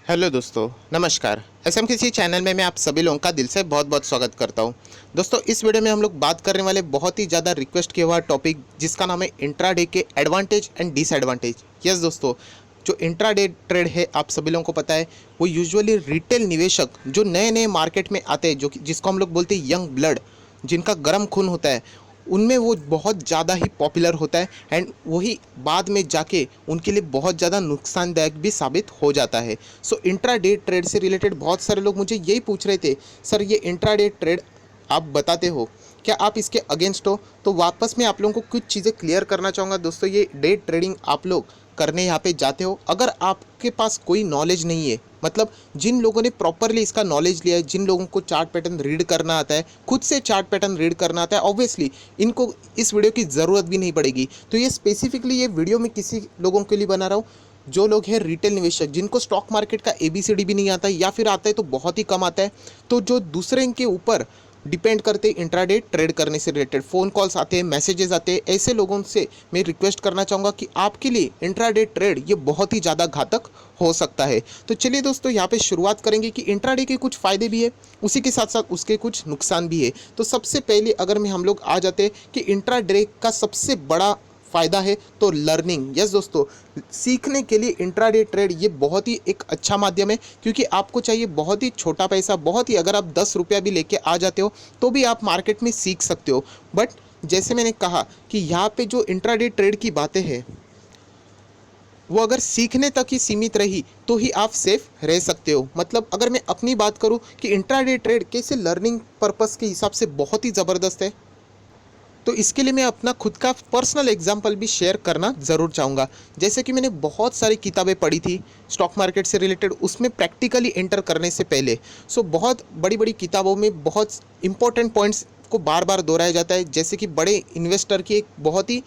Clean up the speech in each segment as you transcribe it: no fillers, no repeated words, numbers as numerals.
Hello दोस्तों, नमस्कार। SM किसी चैनल में मैं आप सभी लोगों का दिल से बहुत बहुत स्वागत करता हूं। दोस्तों, इस वीडियो में हम लोग बात करने वाले बहुत ही ज़्यादा रिक्वेस्ट किया हुआ टॉपिक जिसका नाम है इंट्राडे के एडवांटेज एंड डिसएडवांटेज। यस दोस्तों, जो इंट्राडे ट्रेड है आप सभी लोगों को पता है, वो यूजुअली रिटेल निवेशक जो नए नए मार्केट में आते हैं, जो कि जिसको हम लोग बोलते हैं यंग ब्लड, जिनका गर्म खून होता है, उनमें वो बहुत ज़्यादा ही पॉपुलर होता है एंड वही बाद में जाके उनके लिए बहुत ज़्यादा नुकसानदायक भी साबित हो जाता है। सो इंट्राडे ट्रेड से रिलेटेड बहुत सारे लोग मुझे यही पूछ रहे थे, सर ये इंट्राडे ट्रेड आप बताते हो, क्या आप इसके अगेंस्ट हो? तो वापस मैं आप लोगों को कुछ चीज़ें क्लियर करना चाहूँगा। दोस्तों, ये डे ट्रेडिंग आप लोग करने यहाँ पे जाते हो, अगर आपके पास कोई नॉलेज नहीं है, मतलब जिन लोगों ने प्रॉपरली इसका नॉलेज लिया है, जिन लोगों को चार्ट पैटर्न रीड करना आता है, खुद से चार्ट पैटर्न रीड करना आता है, ऑब्वियसली इनको इस वीडियो की ज़रूरत भी नहीं पड़ेगी। तो ये स्पेसिफिकली ये वीडियो मैं किसी लोगों के लिए बना रहा हूँ जो लोग हैं रिटेल निवेशक, जिनको स्टॉक मार्केट का ABCD भी नहीं आता है, या फिर आता है तो बहुत ही कम आता है, तो जो दूसरे के ऊपर डिपेंड करते इंट्राडे ट्रेड करने से रिलेटेड फ़ोन कॉल्स आते हैं, मैसेजेस आते हैं, ऐसे लोगों से मैं रिक्वेस्ट करना चाहूँगा कि आपके लिए इंट्राडे ट्रेड ये बहुत ही ज़्यादा घातक हो सकता है। तो चलिए दोस्तों, यहाँ पे शुरुआत करेंगे कि इंट्राडे के कुछ फ़ायदे भी है, उसी के साथ साथ उसके कुछ नुकसान भी है। तो सबसे पहले अगर हम लोग आ जाते हैं कि इंट्राडे का सबसे बड़ा फ़ायदा है तो लर्निंग। यस दोस्तों, सीखने के लिए इंट्राडे ट्रेड ये बहुत ही एक अच्छा माध्यम है, क्योंकि आपको चाहिए बहुत ही छोटा पैसा, बहुत ही, अगर आप 10 रुपया भी लेके आ जाते हो तो भी आप मार्केट में सीख सकते हो। बट जैसे मैंने कहा कि यहाँ पे जो इंट्राडे ट्रेड की बातें हैं, वो अगर सीखने तक ही सीमित रही तो ही आप सेफ रह सकते हो। मतलब अगर मैं अपनी बात करूँ कि इंट्राडे ट्रेड कैसे लर्निंग पर्पस के हिसाब से बहुत ही ज़बरदस्त है, तो इसके लिए मैं अपना खुद का पर्सनल एग्जांपल भी शेयर करना ज़रूर चाहूँगा। जैसे कि मैंने बहुत सारी किताबें पढ़ी थी स्टॉक मार्केट से रिलेटेड, उसमें प्रैक्टिकली एंटर करने से पहले। सो बहुत बड़ी बड़ी किताबों में बहुत इंपॉर्टेंट पॉइंट्स को बार बार दोहराया जाता है, जैसे कि बड़े इन्वेस्टर की एक बहुत ही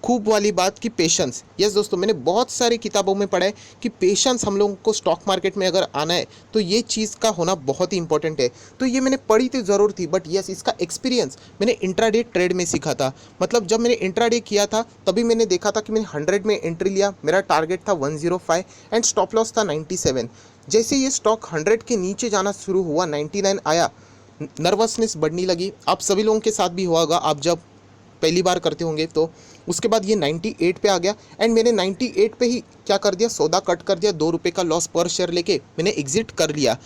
खूब वाली बात कि पेशेंस। यस दोस्तों, मैंने बहुत सारी किताबों में पढ़ा है कि पेशेंस हम लोगों को स्टॉक मार्केट में अगर आना है तो ये चीज़ का होना बहुत ही इंपॉर्टेंट है। तो ये मैंने पढ़ी तो ज़रूर थी, बट यस, इसका एक्सपीरियंस मैंने इंट्राडे ट्रेड में सीखा था। मतलब जब मैंने इंट्राडे किया था तभी मैंने देखा था कि मैंने 100 में एंट्री लिया, मेरा टारगेट था 105 एंड स्टॉप लॉस था 97। जैसे ये स्टॉक 100 के नीचे जाना शुरू हुआ, 99 आया, नर्वसनेस बढ़ने लगी। आप सभी लोगों के साथ भी हुआ होगा, आप जब पहली बार करते होंगे। तो उसके बाद ये 98 पे आ गया एंड मैंने 98 पे ही क्या कर दिया, सौदा कट कर दिया, 2 रुपये का लॉस पर शेयर लेके मैंने एग्जिट कर लिया।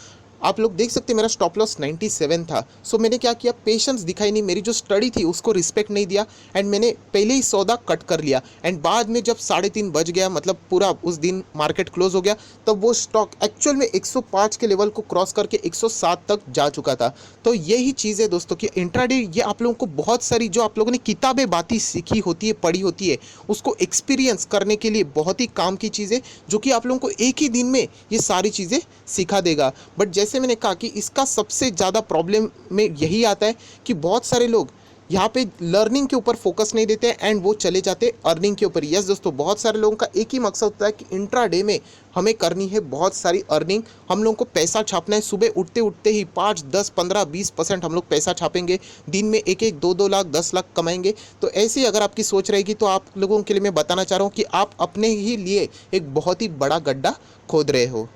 आप लोग देख सकते हैं मेरा स्टॉप लॉस 97 था। सो मैंने क्या किया, पेशेंस दिखाई नहीं, मेरी जो स्टडी थी उसको रिस्पेक्ट नहीं दिया एंड मैंने पहले ही सौदा कट कर लिया। एंड बाद में जब 3:30 बज गया, मतलब पूरा उस दिन मार्केट क्लोज हो गया, तब वो स्टॉक एक्चुअल में 105 के लेवल को क्रॉस करके 107 तक जा चुका था। तो यही चीज़ है दोस्तों कि इंट्राडे ये आप लोगों को बहुत सारी जो आप लोगों ने किताबें बातें सीखी होती है, पढ़ी होती है, उसको एक्सपीरियंस करने के लिए बहुत ही काम की चीज़ है, जो कि आप लोगों को एक ही दिन में ये सारी चीज़ें सिखा देगा। बट जैसे मैंने कहा कि इसका सबसे ज़्यादा प्रॉब्लम में यही आता है कि बहुत सारे लोग यहाँ पे लर्निंग के ऊपर फोकस नहीं देते एंड वो चले जाते अर्निंग के ऊपर। यस दोस्तों, बहुत सारे लोगों का एक ही मकसद होता है कि इंट्राडे में हमें करनी है बहुत सारी अर्निंग, हम लोगों को पैसा छापना है। सुबह उठते उठते ही 5, 10, 15, 20% हम लोग पैसा छापेंगे, दिन में 1-1, 2-2 लाख, 10 लाख कमाएंगे। तो ऐसी अगर आपकी सोच रहेगी तो आप लोगों के लिए मैं बताना चाह रहा हूँ कि आप अपने ही लिए एक बहुत ही बड़ा गड्ढा खोद रहे हो।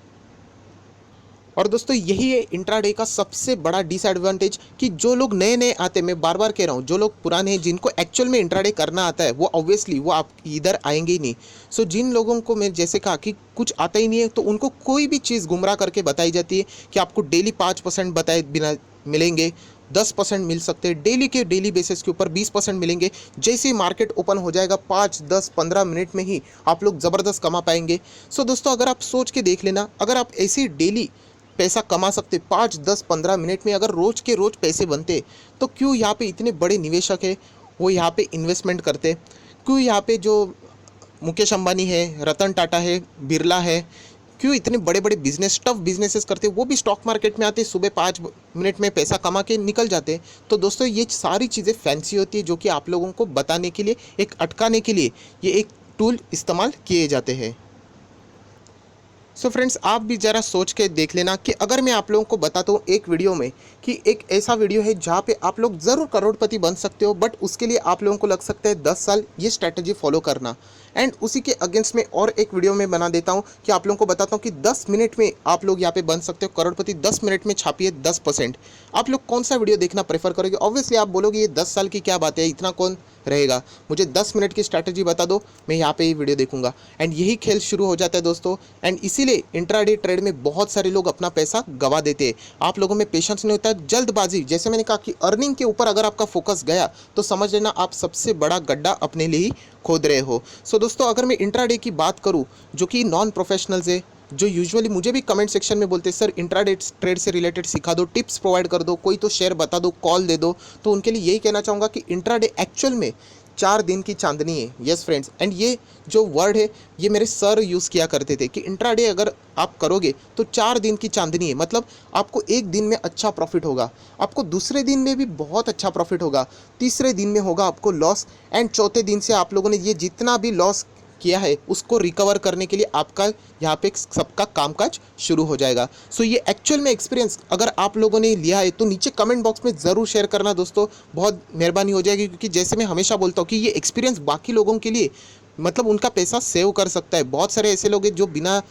और दोस्तों, यही है इंट्राडे का सबसे बड़ा डिसएडवांटेज कि जो लोग नए नए आते हैं, मैं बार बार कह रहा हूँ, जो लोग पुराने हैं, जिनको एक्चुअल में इंट्राडे करना आता है, वो ऑब्वियसली वो आप इधर आएंगे ही नहीं। सो जिन लोगों को मैं जैसे कहा कि कुछ आता ही नहीं है, तो उनको कोई भी चीज़ गुमराह करके बताई जाती है कि आपको डेली 5% बताए बिना मिलेंगे, 10% मिल सकते हैं, डेली के डेली बेसिस के ऊपर 20% मिलेंगे। जैसे ही मार्केट ओपन हो जाएगा 5, 10, 15 मिनट में ही आप लोग ज़बरदस्त कमा पाएंगे। सो दोस्तों, अगर आप सोच के देख लेना, अगर आप ऐसे डेली पैसा कमा सकते 5, 10, 15 मिनट में, अगर रोज़ के रोज़ पैसे बनते, तो क्यों यहाँ पे इतने बड़े निवेशक है वो यहाँ पे इन्वेस्टमेंट करते? क्यों यहाँ पे जो मुकेश अंबानी है, रतन टाटा है, बिरला है, क्यों इतने बड़े बड़े बिजनेस, टफ बिजनेसेस करते, वो भी स्टॉक मार्केट में आते, सुबह 5 मिनट में पैसा कमा के निकल जाते? तो दोस्तों, ये सारी चीज़ें फैंसी होती है, जो कि आप लोगों को बताने के लिए, एक अटकाने के लिए ये एक टूल इस्तेमाल किए जाते हैं। सो फ्रेंड्स, आप भी ज़रा सोच के देख लेना कि अगर मैं आप लोगों को बताता हूँ एक वीडियो में कि एक ऐसा वीडियो है जहाँ पे आप लोग ज़रूर करोड़पति बन सकते हो, बट उसके लिए आप लोगों को लग सकता है 10 साल ये स्ट्रैटेजी फॉलो करना। एंड उसी के अगेंस्ट में और एक वीडियो में बना देता हूँ कि आप लोगों को बताता हूँ कि 10 मिनट में आप लोग यहाँ पे बन सकते हो करोड़पति, 10 मिनट में छापिए 10%। आप लोग कौन सा वीडियो देखना प्रेफर करोगे? ऑब्वियसली आप बोलोगे ये 10 साल की क्या बात है, इतना कौन रहेगा, मुझे 10 मिनट की स्ट्रैटेजी बता दो, मैं यहाँ पे ये वीडियो देखूंगा। एंड यही खेल शुरू हो जाता है दोस्तों। एंड इसीलिए इंट्राडे ट्रेड में बहुत सारे लोग अपना पैसा गवा देते हैं। आप लोगों में पेशेंस नहीं होता, जल्दबाजी। जैसे मैंने कहा कि अर्निंग के ऊपर अगर आपका फोकस गया तो समझ लेना आप सबसे बड़ा गड्ढा अपने लिए ही खोद रहे हो। सो दोस्तों, अगर मैं इंट्राडे की बात करूँ जो कि नॉन प्रोफेशनल्स है, जो यूजुअली मुझे भी कमेंट सेक्शन में बोलते हैं सर इंट्राडे ट्रेड से रिलेटेड सिखा दो, टिप्स प्रोवाइड कर दो, कोई तो शेयर बता दो, कॉल दे दो, तो उनके लिए यही कहना चाहूँगा कि इंट्राडे एक्चुअल में 4 दिन की चांदनी है। यस फ्रेंड्स, एंड ये जो वर्ड है ये मेरे सर यूज़ किया करते थे कि इंट्राडे अगर आप करोगे तो 4 दिन की चांदनी है। मतलब आपको एक दिन में अच्छा प्रॉफिट होगा, आपको दूसरे दिन में भी बहुत अच्छा प्रॉफिट होगा, तीसरे दिन में होगा आपको लॉस, एंड चौथे दिन से आप लोगों ने ये जितना भी लॉस किया है उसको रिकवर करने के लिए आपका यहाँ पे सबका कामकाज शुरू हो जाएगा। सो ये एक्चुअल में एक्सपीरियंस अगर आप लोगों ने लिया है तो नीचे कमेंट बॉक्स में ज़रूर शेयर करना दोस्तों, बहुत मेहरबानी हो जाएगी। क्योंकि जैसे मैं हमेशा बोलता हूँ कि ये एक्सपीरियंस बाकी लोगों के लिए मतलब उनका पैसा सेव कर सकता है। बहुत सारे ऐसे लोग हैं जो बिना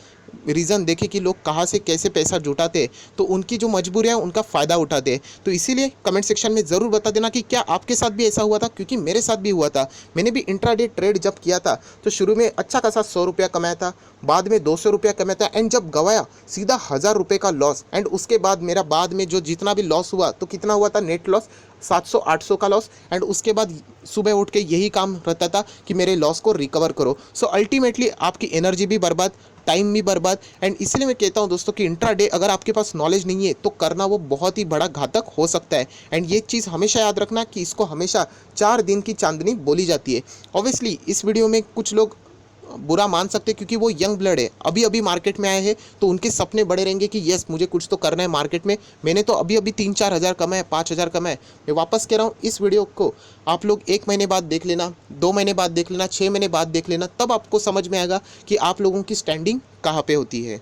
रीज़न देखे कि लोग कहाँ से कैसे पैसा जुटाते हैं, तो उनकी जो मजबूरियाँ हैं उनका फ़ायदा उठाते हैं। तो इसीलिए कमेंट सेक्शन में ज़रूर बता देना कि क्या आपके साथ भी ऐसा हुआ था, क्योंकि मेरे साथ भी हुआ था। मैंने भी इंट्राडे ट्रेड जब किया था तो शुरू में अच्छा खासा 100 रुपया कमाया था, बाद में 200 रुपया कमाया था, एंड जब गवाया सीधा 1000 रुपये का लॉस। एंड उसके बाद मेरा बाद में जो जितना भी लॉस हुआ तो कितना हुआ था, नेट लॉस 700-800 का लॉस। एंड उसके बाद सुबह उठ के यही काम रहता था कि मेरे लॉस को रिकवर करो। सो अल्टीमेटली आपकी एनर्जी भी बर्बाद, टाइम भी बर्बाद। एंड इसलिए मैं कहता हूँ दोस्तों कि इंट्राडे अगर आपके पास नॉलेज नहीं है तो करना वो बहुत ही बड़ा घातक हो सकता है। एंड ये चीज़ हमेशा याद रखना कि इसको हमेशा 4 दिन की चांदनी बोली जाती है। ऑब्वियसली इस वीडियो में कुछ लोग बुरा मान सकते हैं क्योंकि वो यंग ब्लड है, अभी अभी मार्केट में आए हैं, तो उनके सपने बड़े रहेंगे कि यस मुझे कुछ तो करना है मार्केट में। मैंने तो अभी अभी 3-4 हज़ार कमाए, 5 हज़ार कमाए। मैं वापस कह रहा हूँ, इस वीडियो को आप लोग 1 महीने बाद देख लेना, 2 महीने बाद देख लेना, 6 महीने बाद देख लेना, तब आपको समझ में आएगा कि आप लोगों की स्टैंडिंग कहाँ पे होती है।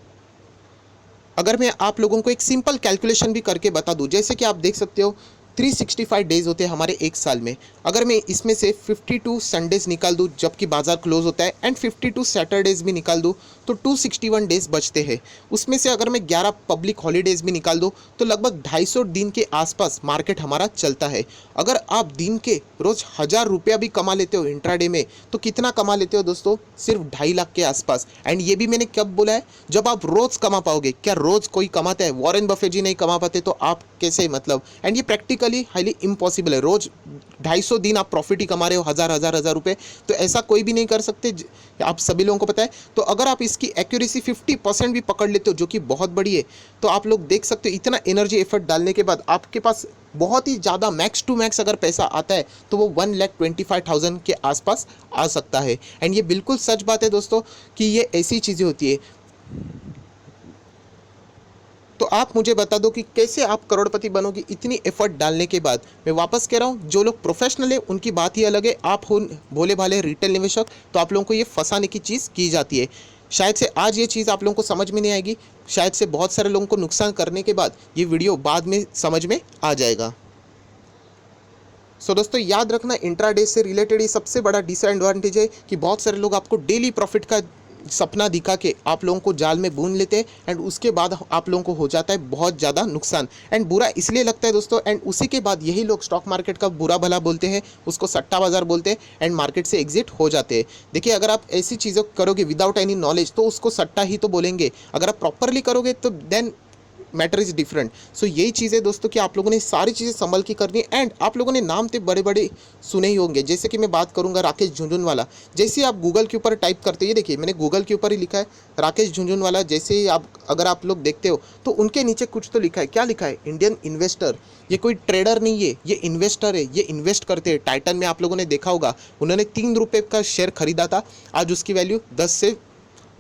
अगर मैं आप लोगों को एक सिंपल कैलकुलेशन भी करके बता दूं, जैसे कि आप देख सकते हो 365 डेज़ होते हैं हमारे एक साल में। अगर मैं इसमें से 52 संडेज़ निकाल दूं जबकि बाज़ार क्लोज होता है, एंड 52 सैटरडेज़ भी निकाल दूं तो 261 डेज़ बचते हैं। उसमें से अगर मैं 11 पब्लिक हॉलीडेज़ भी निकाल दूं तो लगभग 250 दिन के आसपास मार्केट हमारा चलता है। अगर आप दिन के रोज़ 1000 रुपया भी कमा लेते हो इंट्राडे में तो कितना कमा लेते हो दोस्तों, सिर्फ 2.5 लाख के आसपास। एंड ये भी मैंने कब बोला है, जब आप रोज़ कमा पाओगे। क्या रोज़ कोई कमाता है? वॉरेन बफे जी नहीं कमा पाते तो आप कैसे? मतलब एंड ये प्रैक्टिकली हाईली इम्पॉसिबल है। रोज़ 250 दिन आप प्रॉफिट ही कमा रहे हो, हज़ार रुपए, तो ऐसा कोई भी नहीं कर सकते, आप सभी लोगों को पता है। तो अगर आप इसकी एक्यूरेसी 50% भी पकड़ लेते हो जो कि बहुत बड़ी है, तो आप लोग देख सकते हो इतना एनर्जी एफर्ट डालने के बाद आपके पास बहुत ही ज़्यादा मैक्स टू मैक्स अगर पैसा आता है तो वो 1,25,000 के आसपास आ सकता है। एंड ये बिल्कुल सच बात है दोस्तों कि ये ऐसी चीज़ें होती है। तो आप मुझे बता दो कि कैसे आप करोड़पति बनोगे इतनी एफर्ट डालने के बाद। मैं वापस कह रहा हूँ, जो लोग प्रोफेशनल है उनकी बात ही अलग है। आप हो भोले भाले रिटेल निवेशक, तो आप लोगों को ये फंसाने की चीज़ की जाती है। शायद से आज ये चीज़ आप लोगों को समझ में नहीं आएगी, शायद से बहुत सारे लोगों को नुकसान करने के बाद ये वीडियो बाद में समझ में आ जाएगा। सो दोस्तों याद रखना, इंट्राडे से रिलेटेड ये सबसे बड़ा डिसएडवांटेज है कि बहुत सारे लोग आपको डेली प्रॉफिट का सपना दिखा के आप लोगों को जाल में बून लेते हैं, एंड उसके बाद आप लोगों को हो जाता है बहुत ज़्यादा नुकसान। एंड बुरा इसलिए लगता है दोस्तों, एंड उसी के बाद यही लोग स्टॉक मार्केट का बुरा भला बोलते हैं, उसको सट्टा बाजार बोलते हैं, एंड मार्केट से एग्जिट हो जाते हैं। देखिए, अगर आप ऐसी चीज़ें करोगे विदाउट एनी नॉलेज तो उसको सट्टा ही तो बोलेंगे, अगर आप प्रॉपरली करोगे तो देन मैटर इज़ डिफरेंट। सो यही चीज़ है दोस्तों कि आप लोगों ने सारी चीज़ें संभल की करनी है। एंड आप लोगों ने नाम तो बड़े बड़े सुने ही होंगे, जैसे कि मैं बात करूंगा राकेश झुनझुनवाला। जैसे आप गूगल के ऊपर टाइप करते हैं, ये देखिए मैंने गूगल के ऊपर ही लिखा है राकेश झुनझुनवाला। जैसे ही आप अगर आप लोग देखते हो तो उनके नीचे कुछ तो लिखा है, क्या लिखा है, इंडियन इन्वेस्टर। ये कोई ट्रेडर नहीं है, ये इन्वेस्टर है, ये इन्वेस्ट करते हैं। टाइटन में आप लोगों ने देखा होगा, उन्होंने 3 रुपये का शेयर खरीदा था, आज उसकी वैल्यू 10 से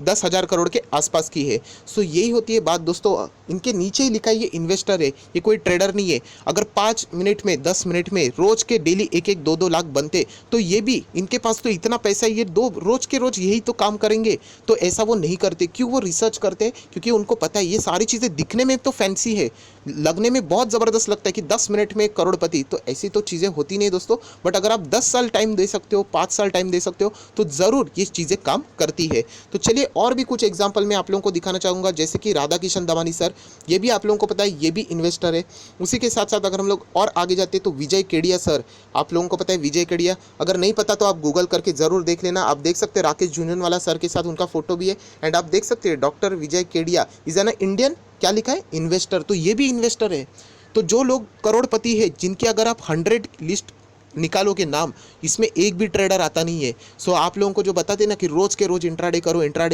10,000 करोड़ के आसपास की है। सो यही होती है बात दोस्तों, इनके नीचे ही लिखा है ये इन्वेस्टर है, ये कोई ट्रेडर नहीं है। अगर 5 मिनट में 10 मिनट में रोज के डेली 1-1 2-2 लाख बनते तो ये भी, इनके पास तो इतना पैसा है, ये दो रोज के रोज यही तो काम करेंगे। तो ऐसा वो नहीं करते। क्यों वो रिसर्च करते? क्योंकि उनको पता है ये सारी चीज़ें दिखने में तो फैंसी है, लगने में बहुत ज़बरदस्त लगता है कि 10 मिनट में करोड़पति, तो ऐसी तो चीज़ें होती नहीं दोस्तों। बट अगर आप 10 साल टाइम दे सकते हो, 5 साल टाइम दे सकते हो, तो ज़रूर ये चीज़ें काम करती है। तो चलिए और भी कुछ एग्जाम्पल मैं आप लोगों को दिखाना चाहूँगा, जैसे कि राधा किशन दमानी सर, ये भी आप लोगों को पता है ये भी इन्वेस्टर है। उसी के साथ साथ अगर हम लोग और आगे जाते हैं तो विजय केडिया सर, आप लोगों को पता है विजय केडिया, अगर नहीं पता तो आप गूगल करके ज़रूर देख लेना। आप देख सकते हैं राकेश झुनझुनवाला सर के साथ उनका फोटो भी है। एंड आप देख सकते हैं doctor Vijay Kedia is an Indian, क्या लिखा है, इन्वेस्टर। तो ये भी इन्वेस्टर है। तो जो लोग करोड़पति है, जिनके अगर आप 100 लिस्ट निकालोगे नाम, इसमें एक भी ट्रेडर आता नहीं है। सो आप लोगों को जो बताते ना कि रोज के रोज इंट्राडे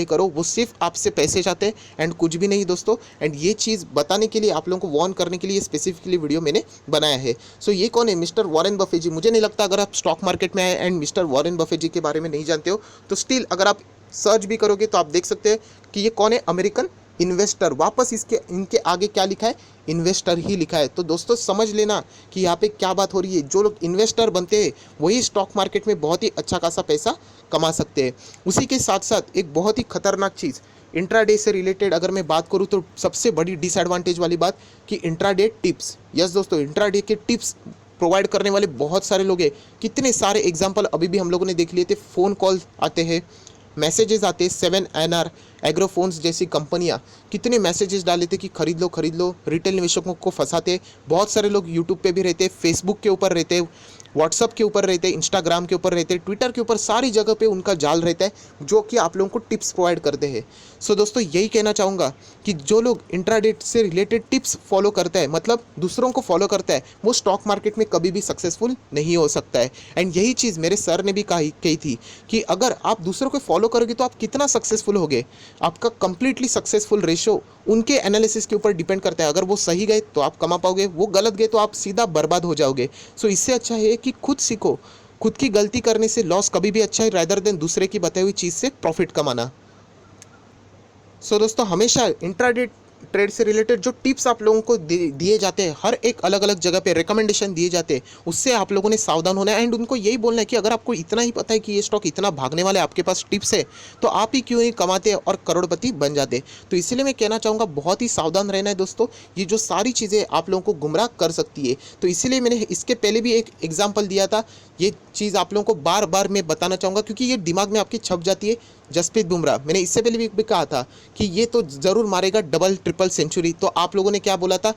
करो, वो सिर्फ आपसे पैसे चाहते हैं एंड कुछ भी नहीं दोस्तों। एंड ये चीज़ बताने के लिए, आप लोगों को वार्न करने के लिए स्पेसिफिकली वीडियो मैंने बनाया है। सो ये कौन है? मिस्टर वॉरेन बफे जी। मुझे नहीं लगता अगर आप स्टॉक मार्केट में आए एंड मिस्टर वॉरेन बफे जी के बारे में नहीं जानते हो, तो स्टिल अगर आप सर्च भी करोगे तो आप देख सकते हैं कि ये कौन है, अमेरिकन इन्वेस्टर। वापस इसके इनके आगे क्या लिखा है? इन्वेस्टर ही लिखा है। तो दोस्तों समझ लेना कि यहाँ पे क्या बात हो रही है। जो लोग इन्वेस्टर बनते हैं वही स्टॉक मार्केट में बहुत ही अच्छा खासा पैसा कमा सकते हैं। उसी के साथ साथ एक बहुत ही खतरनाक चीज़ इंट्राडे से रिलेटेड अगर मैं बात करूँ, तो सबसे बड़ी डिसएडवांटेज वाली बात कि इंट्राडे टिप्स। यस दोस्तों, इंट्राडे के टिप्स प्रोवाइड करने वाले बहुत सारे लोग हैं। कितने सारे एग्जाम्पल अभी भी हम लोगों ने देख लिए थे। फ़ोन कॉल आते हैं, मैसेजेस आते हैं, 7NR एग्रोफोन्स जैसी कंपनियां कितने मैसेजेस डाले थे कि खरीद लो, रिटेल निवेशकों को फंसाते। बहुत सारे लोग यूट्यूब पे भी रहते, फेसबुक के ऊपर रहते, व्हाट्सअप के ऊपर रहते, इंस्टाग्राम के ऊपर रहते, ट्विटर के ऊपर, सारी जगह पे उनका जाल रहता है, जो कि आप लोगों को टिप्स प्रोवाइड करते हैं। सो दोस्तों यही कहना चाहूँगा कि जो लोग इंट्राडे से रिलेटेड टिप्स फॉलो करता है, मतलब दूसरों को फॉलो करता है, वो स्टॉक मार्केट में कभी भी सक्सेसफुल नहीं हो सकता है। एंड यही चीज़ मेरे सर ने भी कही थी कि अगर आप दूसरों को फॉलो करोगे तो आप कितना सक्सेसफुल होगे। आपका कंप्लीटली सक्सेसफुल रेशो उनके एनालिसिस के ऊपर डिपेंड करता है। अगर वो सही गए तो आप कमा पाओगे, वो गलत गए तो आप सीधा बर्बाद हो जाओगे। सो इससे अच्छा है कि खुद सीखो। खुद की गलती करने से लॉस कभी भी अच्छा है, रादर देन दूसरे की बताई हुई चीज़ से प्रॉफिट कमाना। सो दोस्तों हमेशा इंट्राडे ट्रेड से रिलेटेड जो टिप्स आप लोगों को दिए जाते हैं, हर एक अलग अलग जगह पे रिकमेंडेशन दिए जाते हैं, उससे आप लोगों ने सावधान होना है। एंड उनको यही बोलना है कि अगर आपको इतना ही पता है कि ये स्टॉक इतना भागने वाला है, आपके पास टिप्स है, तो आप ही क्यों नहीं कमाते और करोड़पति बन जाते। तो इसलिए मैं कहना चाहूँगा बहुत ही सावधान रहना है दोस्तों। ये जो सारी चीज़ें आप लोगों को गुमराह कर सकती है, तो इसीलिए मैंने इसके पहले भी एक एग्जाम्पल दिया था। ये चीज़ आप लोगों को बार बार मैं बताना चाहूँगा क्योंकि ये दिमाग में आपकी छप जाती है। जसप्रीत बुमराह, मैंने इससे पहले भी कहा था कि ये तो ज़रूर मारेगा डबल ट्रिपल सेंचुरी, तो आप लोगों ने क्या बोला था,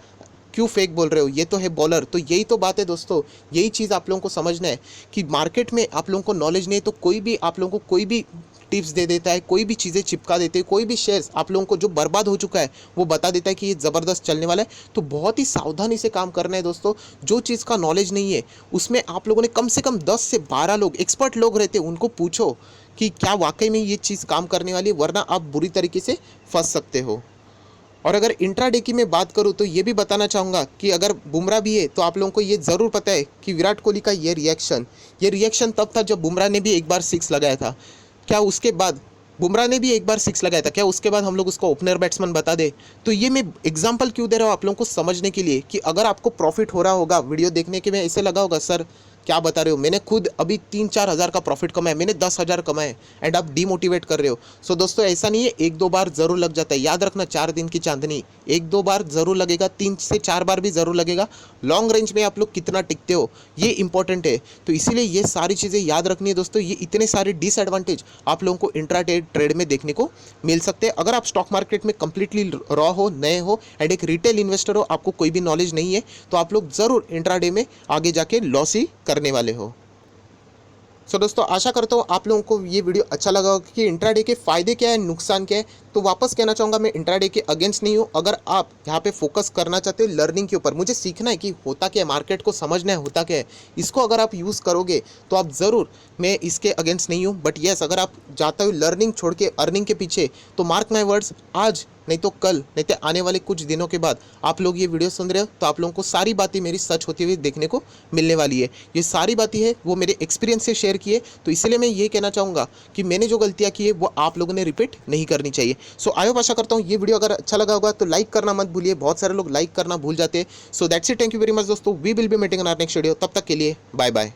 क्यों फेक बोल रहे हो, ये तो है बॉलर। तो यही तो बात है दोस्तों, यही चीज़ आप लोगों को समझना है कि मार्केट में आप लोगों को नॉलेज नहीं है तो कोई भी आप लोगों को कोई भी टिप्स दे देता है, कोई भी चीज़ें चिपका देते हैं, कोई भी शेयर्स आप लोगों को जो बर्बाद हो चुका है वो बता देता है कि ये ज़बरदस्त चलने वाला है। तो बहुत ही सावधानी से काम करना है दोस्तों। जो चीज़ का नॉलेज नहीं है उसमें आप लोगों ने कम से कम 10 से 12 लोग, एक्सपर्ट लोग रहते हैं, उनको पूछो कि क्या वाकई में ये चीज़ काम करने वाली है, वरना आप बुरी तरीके से फंस सकते हो। और अगर इंट्राडे की मैं बात करूं तो ये भी बताना चाहूँगा कि अगर बुमराह भी है तो आप लोगों को ये ज़रूर पता है कि विराट कोहली का ये रिएक्शन तब था जब बुमराह ने भी एक बार 6 लगाया था। क्या उसके बाद बुमराह ने भी एक बार 6 लगाया था, क्या उसके बाद हम लोग उसको ओपनर बैट्समैन बता दे? तो ये मैं एग्जांपल क्यों दे रहा हूँ आप लोगों को समझने के लिए कि अगर आपको प्रॉफिट हो रहा होगा वीडियो देखने के में ऐसे लगा होगा सर क्या बता रहे हो, मैंने खुद अभी 3-4 हज़ार का प्रॉफिट कमाया, मैंने 10,000 कमाए, एंड आप डीमोटिवेट कर रहे हो। सो दोस्तों ऐसा नहीं है, 1-2 बार ज़रूर लग जाता है। याद रखना, 4 दिन की चांदनी, 1-2 बार ज़रूर लगेगा, 3 से 4 बार भी ज़रूर लगेगा। लॉन्ग रेंज में आप लोग कितना टिकते हो ये इंपॉर्टेंट है। तो इसीलिए ये सारी चीज़ें याद रखनी है दोस्तों। ये इतने सारे डिसएडवांटेज आप लोगों को इंट्राडे ट्रेड में देखने को मिल सकते हैं। अगर आप स्टॉक मार्केट में कंप्लीटली रॉ हो, नए हो एंड एक रिटेल इन्वेस्टर हो, आपको कोई भी नॉलेज नहीं है, तो आप लोग ज़रूर इंट्राडे में आगे जाके लॉस ही करने वाले हो। सो दोस्तों आशा करता हूँ आप लोगों को ये वीडियो अच्छा लगा होगा कि इंट्राडे के फ़ायदे क्या है, नुकसान क्या है। तो वापस कहना चाहूँगा, मैं इंट्राडे के अगेंस्ट नहीं हूँ। अगर आप यहाँ पे फोकस करना चाहते हो लर्निंग के ऊपर, मुझे सीखना है कि होता क्या है, मार्केट को समझना है होता क्या है, इसको अगर आप यूज़ करोगे तो आप ज़रूर, मैं इसके अगेंस्ट नहीं हूँ। बट येस, अगर आप जाते हो लर्निंग छोड़ के अर्निंग के पीछे, तो मार्क माई वर्ड्स, आज नहीं तो कल, नहीं तो आने वाले कुछ दिनों के बाद आप लोग ये वीडियो सुन रहे हो तो आप लोगों को सारी बातें मेरी सच होती हुई देखने को मिलने वाली है। ये सारी बातें हैं वो मेरे एक्सपीरियंस से शेयर किए, तो इसलिए मैं ये कहना चाहूँगा कि मैंने जो गलतियाँ की है वो आप लोगों ने रिपीट नहीं करनी चाहिए। सो आई होप, आशा करता हूँ ये वीडियो अगर अच्छा लगा होगा तो लाइक करना मत भूलिए, बहुत सारे लोग लाइक करना भूल जाते हैं। So that's it, thank you very much दोस्तों, we will be meeting in our next video. तब तक के लिए बाय बाय।